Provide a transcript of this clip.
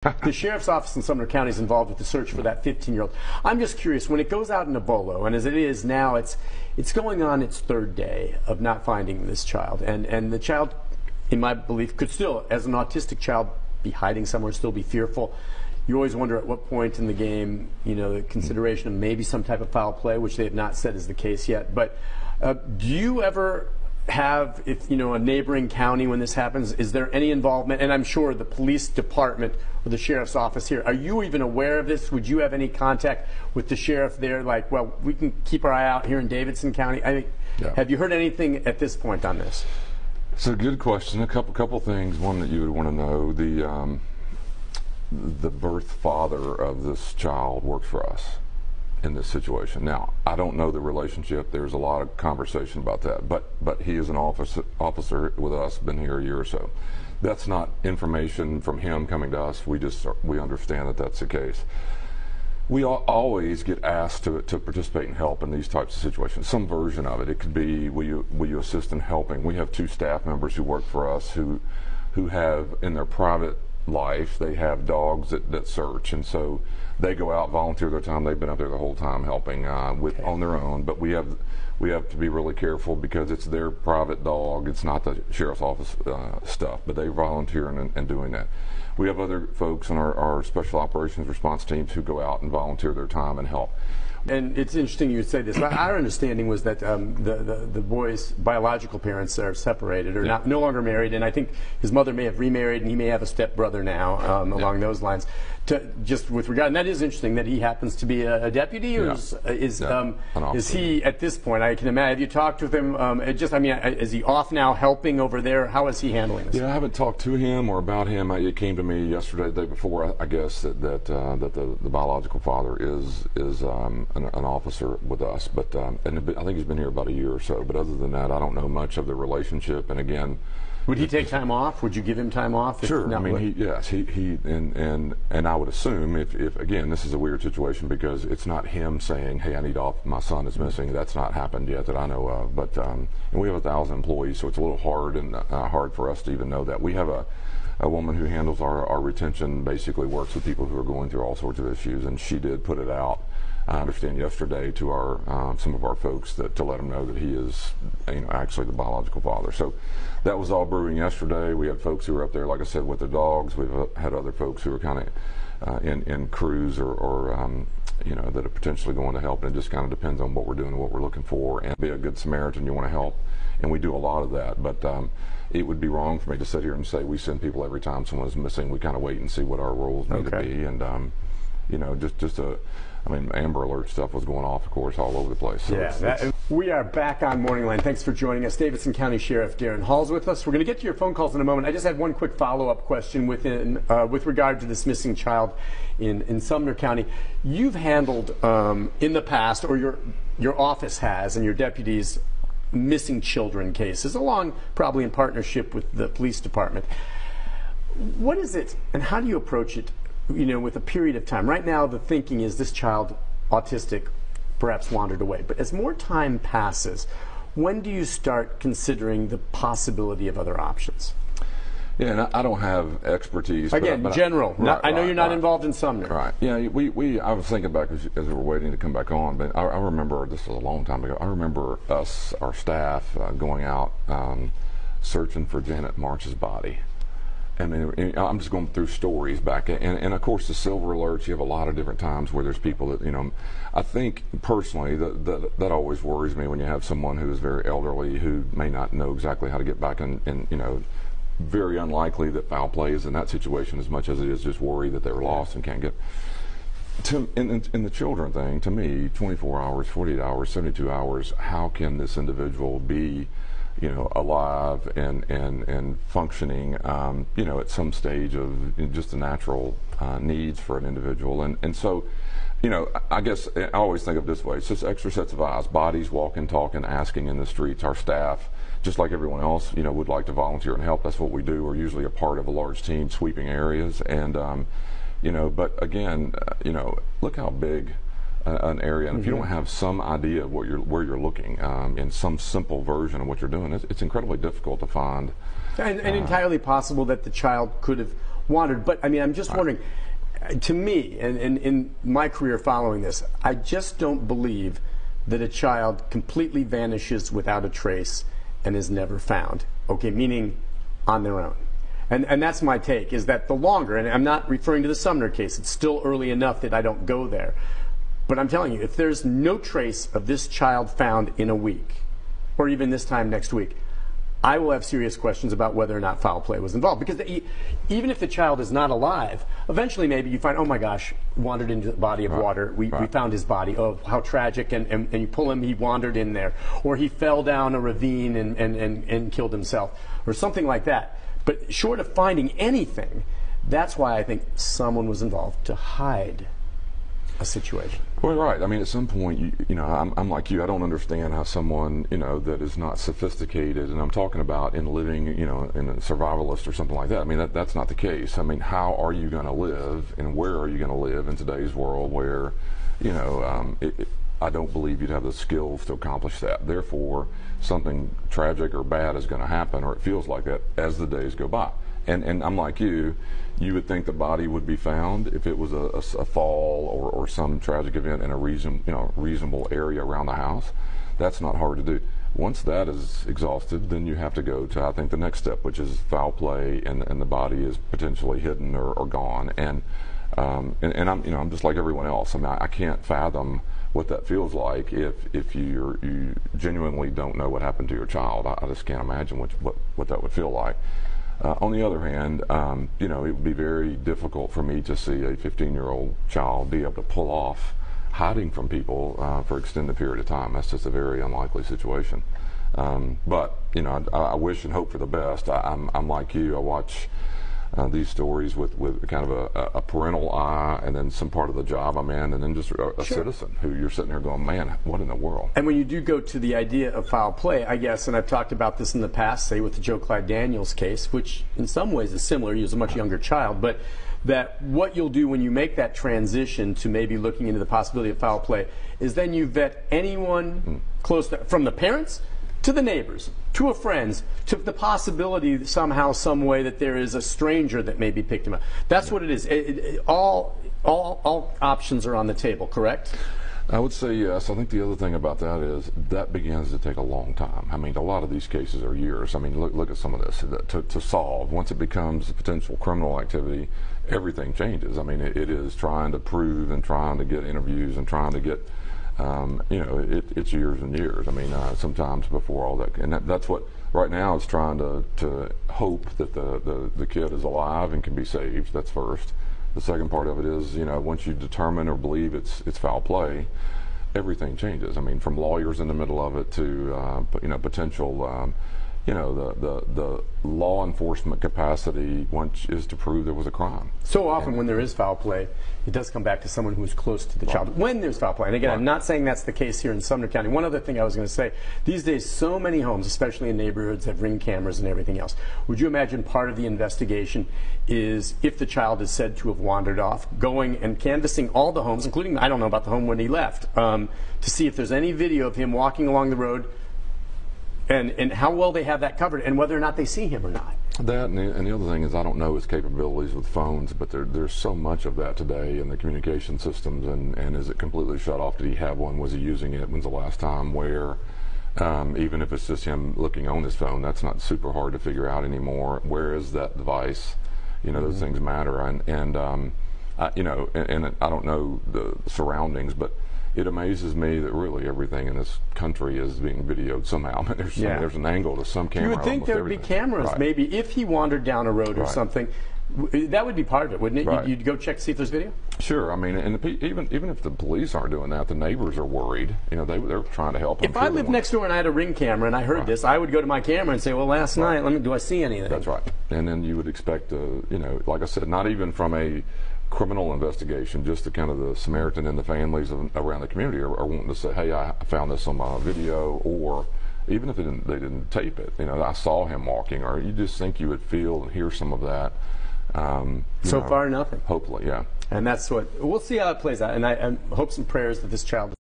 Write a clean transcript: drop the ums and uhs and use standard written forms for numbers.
The sheriff's office in Sumner County is involved with the search for that 15-year-old. I'm just curious, when it goes out in a bolo, and as it is now, it's going on its third day of not finding this child. And the child, in my belief, could still, as an autistic child, be hiding somewhere, still be fearful. You always wonder at what point in the game, the consideration of maybe some type of foul play, which they have not said is the case yet. But do you ever have, if a neighboring county, when this happens, is there any involvement? And I'm sure the police department or the sheriff's office here, are you even aware of this? Would you have any contact with the sheriff there? Like, well, we can keep our eye out here in Davidson County. Have you heard anything at this point on this? It's a good question. A couple things. One that you would want to know: the birth father of this child works for us in this situation. Now, I don't know the relationship. There's a lot of conversation about that, but he is an officer with us, been here a year or so. That's not information from him coming to us. We understand that that's the case. We always get asked to participate and help in these types of situations, some version of it. It could be, will you assist in helping? We have 2 staff members who work for us who have, in their private life, they have dogs that search, and so they go out, volunteer their time. They've been out there the whole time helping on their own. But we have to be really careful because it's their private dog. It's not the sheriff's office stuff, but they volunteer in doing that. We have other folks on our special operations response teams who go out and volunteer their time and help. And it's interesting you would say this. Our understanding was that the boy's biological parents are separated or no longer married, and I think his mother may have remarried, and he may have a stepbrother now along those lines. Just with regard, and that is interesting that he happens to be a deputy, or is he at this point? I can imagine. Have you talked with him? Is he off now helping over there? How is he handling this? Yeah, I haven't talked to him or about him. It came to me yesterday, the day before, I guess, that the biological father is an officer with us, but and I think he's been here about a year or so. But other than that, I don't know much of the relationship. And again, would he take time off? Would you give him time off? Sure. He and I would assume if again, this is a weird situation because it's not him saying, "Hey, I need off. My son is missing." That's not happened yet that I know of. But and we have 1,000 employees, so it's a little hard for us to even know that. We have a woman who handles our retention, basically works with people who are going through all sorts of issues, and she did put it out, I understand, yesterday to our some of our folks to let them know that he is actually the biological father. So that was all brewing yesterday. We had folks who were up there, like I said, with their dogs. We've had other folks who are kind of in crews or that are potentially going to help, and it just kind of depends on what we're doing and what we're looking for. And be a good Samaritan, you want to help, and we do a lot of that. But it would be wrong for me to sit here and say we send people every time someone is missing. We kind of wait and see what our roles need to be, and Amber Alert stuff was going off, of course, all over the place. So we are back on Morning Line. Thanks for joining us. Davidson County Sheriff Darren Hall's with us. We're going to get to your phone calls in a moment. I just had one quick follow-up question with regard to this missing child in Sumner County. You've handled in the past, or your office has, and your deputies, missing children cases, along probably in partnership with the police department. What is it, and how do you approach it? With a period of time. Right now, the thinking is this child, autistic, perhaps wandered away. But as more time passes, when do you start considering the possibility of other options? Yeah, and I don't have expertise. Again, general. I know you're not involved in Sumner. Right. Yeah, I was thinking back as we were waiting to come back on, but I remember, this was a long time ago, I remember our staff going out searching for Janet March's body. And I'm just going through stories back, and of course the silver alerts. You have a lot of different times where there's people that I think personally that always worries me when you have someone who is very elderly who may not know exactly how to get back, and very unlikely that foul play is in that situation as much as it is just worry that they're lost and can't get. In the children thing, to me, 24 hours, 48 hours, 72 hours. How can this individual be alive and functioning, at some stage of just the natural needs for an individual. And so, I guess I always think of it this way. It's just extra sets of eyes, bodies walking, talking, asking in the streets. Our staff, just like everyone else, would like to volunteer and help. That's what we do. We're usually a part of a large team sweeping areas. And, but again, look how big an area, and if you don't have some idea of where you're looking, in some simple version of what you're doing, it's incredibly difficult to find. And entirely possible that the child could have wandered. But I mean, I'm just wondering, to me, and in my career following this, I just don't believe that a child completely vanishes without a trace and is never found. Okay, meaning on their own. And that's my take, is that the longer, and I'm not referring to the Sumner case, it's still early enough that I don't go there. But I'm telling you, if there's no trace of this child found in a week, or even this time next week, I will have serious questions about whether or not foul play was involved. Because even if the child is not alive, eventually maybe you find, oh my gosh, wandered into the body of water. We found his body. Oh, how tragic. And you pull him, he wandered in there. Or he fell down a ravine and killed himself. Or something like that. But short of finding anything, that's why I think someone was involved to hide a situation. Well, right. I mean, at some point, you know, I'm like you. I don't understand how someone, you know, that is not sophisticated, and I'm talking about in living, you know, in a survivalist or something like that. I mean, that's not the case. I mean, how are you going to live, and where are you going to live in today's world where, you know, I don't believe you'd have the skills to accomplish that. Therefore, something tragic or bad is going to happen, or it feels like that as the days go by. And I'm like you would think the body would be found if it was a fall or some tragic event in a reasonable area around the house. That's not hard to do. Once that is exhausted, then you have to go to, I think, the next step, which is foul play, and the body is potentially hidden or gone. And I'm just like everyone else. I mean, I can't fathom what that feels like if you genuinely don't know what happened to your child. I just can't imagine what that would feel like. On the other hand, you know, it would be very difficult for me to see a 15-year-old child be able to pull off hiding from people for an extended period of time. That's just a very unlikely situation. But, you know, I wish and hope for the best. I'm like you. I watch these stories with kind of a parental eye, and then some part of the job I'm in, and then just a citizen who you're sitting there going, man, what in the world? And when you do go to the idea of foul play, I guess, and I've talked about this in the past, say with the Joe Clyde Daniels case, which in some ways is similar. He was a much younger child, but that what you'll do when you make that transition to maybe looking into the possibility of foul play is then you vet anyone close to, from the parents to the neighbors, to a friends, to the possibility somehow, some way that there is a stranger that maybe picked him up. That's what it is. All options are on the table, correct? I would say yes. I think the other thing about that is that begins to take a long time. I mean, a lot of these cases are years. I mean, look at some of this. To solve, once it becomes a potential criminal activity, everything changes. I mean, it is trying to prove and trying to get interviews and trying to get you know, it's years and years. I mean, sometimes before all that, and that's what right now it's trying to hope that the kid is alive and can be saved. That's first. The second part of it is, you know, once you determine or believe it's foul play, everything changes. I mean, from lawyers in the middle of it to you know, potential. You know, the law enforcement capacity is to prove there was a crime. So often when there is foul play, it does come back to someone who is close to the child. When there's foul play, and again, I'm not saying that's the case here in Sumner County. One other thing I was going to say, these days so many homes, especially in neighborhoods, have Ring cameras and everything else. Would you imagine part of the investigation is, if the child is said to have wandered off, going and canvassing all the homes, including, I don't know about the home when he left, to see if there's any video of him walking along the road, and how well they have that covered, and whether or not they see him or not. That, and the other thing is, I don't know his capabilities with phones, but there's so much of that today in the communication systems, and is it completely shut off? Did he have one? Was he using it? When's the last time? Where? Even if it's just him looking on his phone, that's not super hard to figure out anymore. Where is that device? You know, those things matter, and you know, and I don't know the surroundings, but it amazes me that really everything in this country is being videoed somehow. There's an angle to some camera. You would think there would be cameras, maybe, if he wandered down a road or something. That would be part of it, wouldn't it? Right. You'd go check to see if there's video? Sure. I mean, and even if the police aren't doing that, the neighbors are worried. You know, they're trying to help. If I lived next door and I had a Ring camera and I heard this, I would go to my camera and say, well, last night, do I see anything? That's right. And then you would expect, you know, like I said, not even from a criminal investigation, just the kind of the Samaritan and the families around the community are wanting to say, hey, I found this on my video, or even if they didn't tape it, you know, I saw him walking, or you just think you would feel and hear some of that. So far, nothing. Hopefully, yeah. And that's what we'll see how it plays out. And I hope some prayers that this child